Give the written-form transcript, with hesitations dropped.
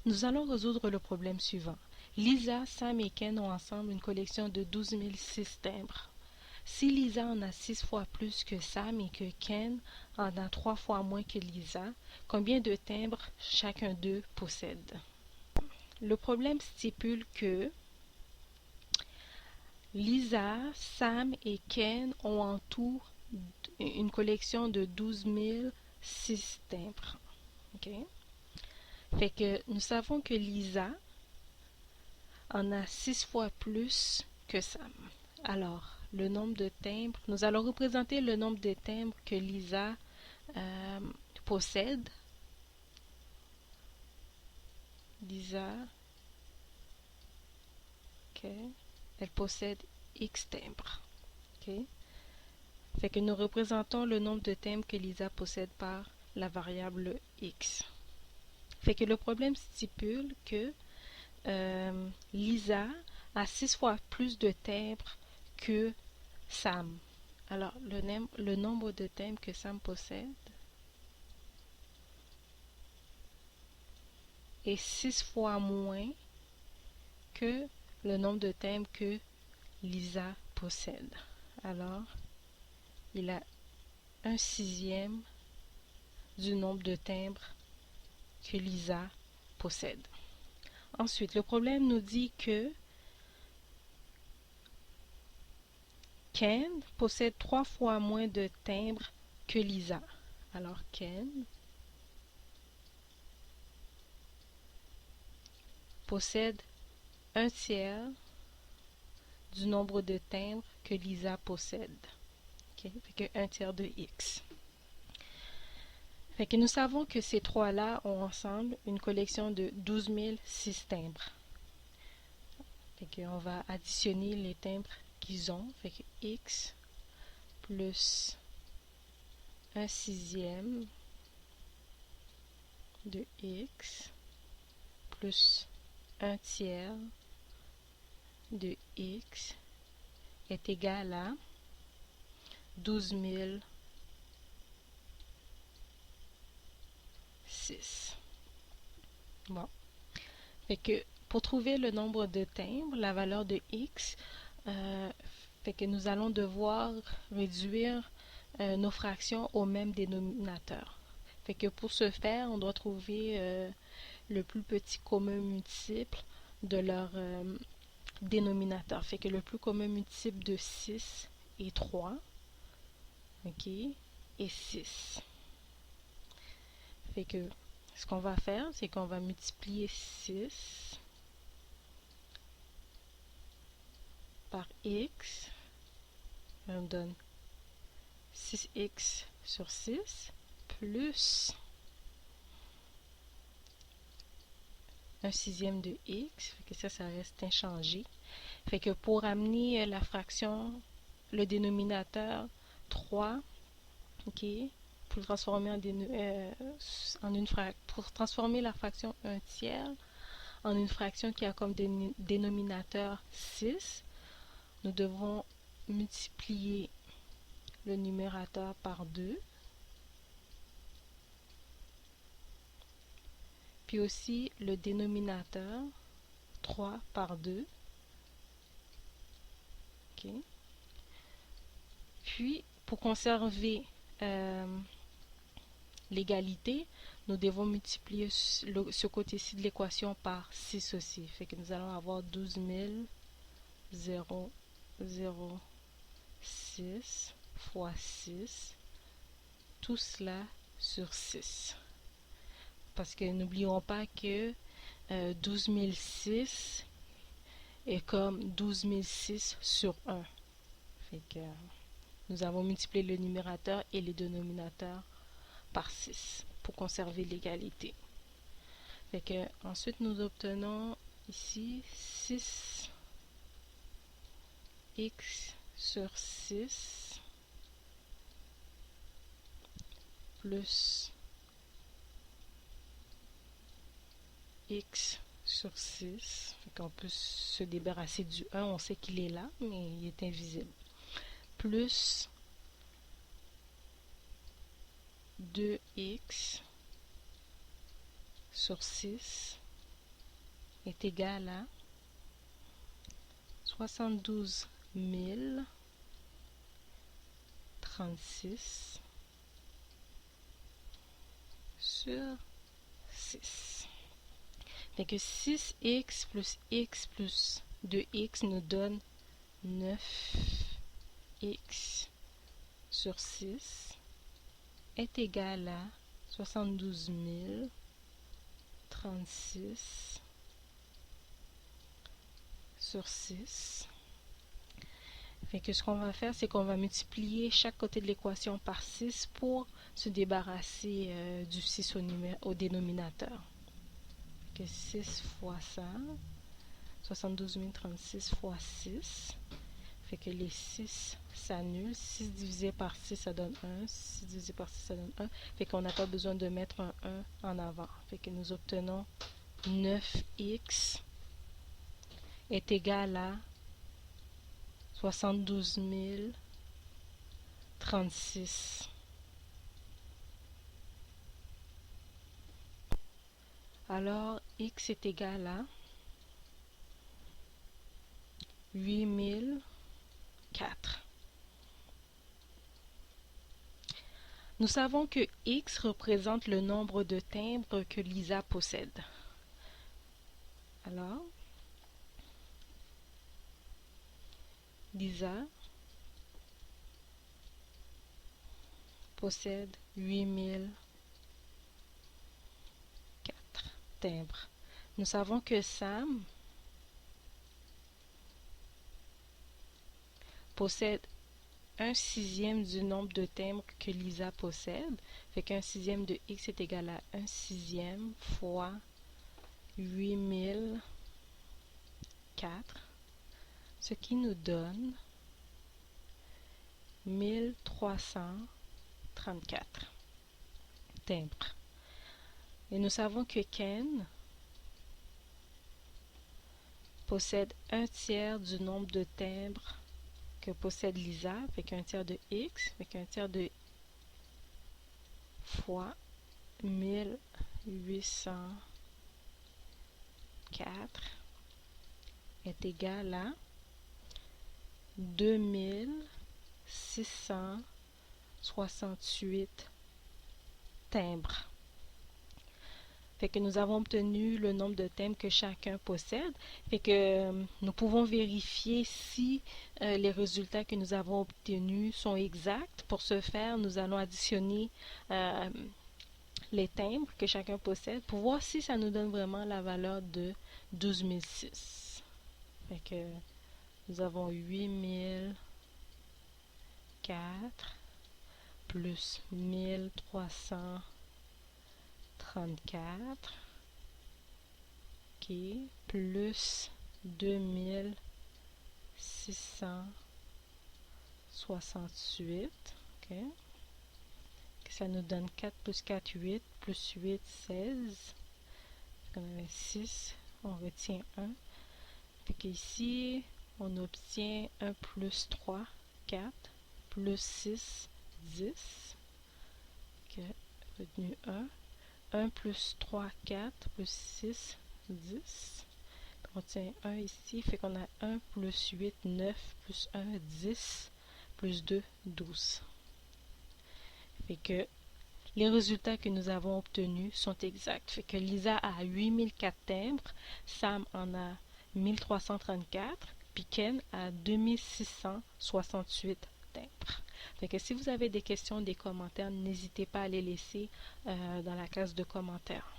Nous allons résoudre le problème suivant. Lisa, Sam et Ken ont ensemble une collection de 12 006 timbres. Si Lisa en a 6 fois plus que Sam et que Ken en a 3 fois moins que Lisa, combien de timbres chacun d'eux possède? Le problème stipule que Lisa, Sam et Ken ont en tout une collection de 12 006 timbres. Okay? Fait que nous savons que Lisa en a 6 fois plus que Sam. Alors, le nombre de timbres, nous allons représenter le nombre de timbres que Lisa euh, possède. Lisa, okay, elle possède X timbres. Okay? Fait que nous représentons le nombre de timbres que Lisa possède par la variable X. Fait que le problème stipule que Lisa a 6 fois plus de timbres que Sam. Alors, le nombre de timbres que Sam possède est 6 fois moins que le nombre de timbres que Lisa possède. Alors, il a 1/6 du nombre de timbres que Lisa possède. Ensuite, le problème nous dit que Ken possède 3 fois moins de timbres que Lisa. Alors, Ken possède 1/3 du nombre de timbres que Lisa possède. Okay? Fait que 1/3 de X. Fait que nous savons que ces trois-là ont ensemble une collection de 12 006 timbres. Fait qu'on va additionner les timbres qu'ils ont. Fait que X plus 1/6 de X plus 1/3 de X est égal à 12 006. Bon. Fait que pour trouver le nombre de timbres, la valeur de X, fait que nous allons devoir réduire nos fractions au même dénominateur. Fait que pour ce faire, on doit trouver le plus petit commun multiple de leur dénominateur. Fait que le plus commun multiple de 6 est 3. OK? Et 6. Fait que ce qu'on va faire, c'est qu'on va multiplier 6 par X. Ça nous donne 6X sur 6 plus 1/6 de X. Fait que ça reste inchangé. Fait que pour amener la fraction, le dénominateur 3, ok, pour transformer pour transformer la fraction 1/3 en une fraction qui a comme dénominateur 6, nous devons multiplier le numérateur par 2, puis aussi le dénominateur 3 par 2. Okay. Puis, pour conserver l'égalité, nous devons multiplier ce côté-ci de l'équation par 6 aussi. Fait que nous allons avoir 12 006 fois 6, tout cela sur 6. Parce que n'oublions pas que 12 006 est comme 12 006 sur 1. Fait que nous avons multiplié le numérateur et le dénominateur par 6 pour conserver l'égalité. Fait que ensuite nous obtenons ici 6x sur 6 plus x sur 6. Fait qu'on peut se débarrasser du 1, on sait qu'il est là, mais il est invisible. Plus 2x sur 6 est égal à 72 036 sur 6. Fait que 6x plus 2x nous donne 9x sur 6 est égal à 72 036 sur 6. Fait que ce qu'on va faire, c'est qu'on va multiplier chaque côté de l'équation par 6 pour se débarrasser du 6 au dénominateur. Fait que 6 fois ça, 72 036 fois 6. Fait que les 6 s'annulent. 6 divisé par 6, ça donne 1. 6 divisé par 6, ça donne 1. Fait qu'on n'a pas besoin de mettre un 1 en avant. Fait que nous obtenons 9x est égal à 72 036. Alors, x est égal à 8004. Nous savons que x représente le nombre de timbres que Lisa possède. Alors, Lisa possède 8004 timbres. Nous savons que Sam possède 1/6 du nombre de timbres que Lisa possède. Fait qu'un sixième de x est égal à 1/6 fois 8004, ce qui nous donne 1334 timbres. Et nous savons que Ken possède 1/3 du nombre de timbres que possède Lisa, fait qu'un tiers de x, fait qu'un tiers de fois 1804 est égal à 2668 timbres. Fait que nous avons obtenu le nombre de timbres que chacun possède. Fait que nous pouvons vérifier si les résultats que nous avons obtenus sont exacts. Pour ce faire, nous allons additionner les timbres que chacun possède pour voir si ça nous donne vraiment la valeur de 12 006. Fait que nous avons 8004 plus 1334 plus 2668. Ça nous donne 4 plus 4, 8, plus 8, 16. On avait 6, on retient 1. Fait qu'ici, on obtient 1 plus 3, 4, plus 6, 10. Retenu 1. 1 plus 3, 4, plus 6, 10. On tient 1 ici, fait qu'on a 1 plus 8, 9, plus 1, 10, plus 2, 12. Fait que les résultats que nous avons obtenus sont exacts. Fait que Lisa a 8004 timbres, Sam en a 1334, puis Ken a 2668 timbres. Fait que si vous avez des questions, des commentaires, n'hésitez pas à les laisser dans la case de commentaires.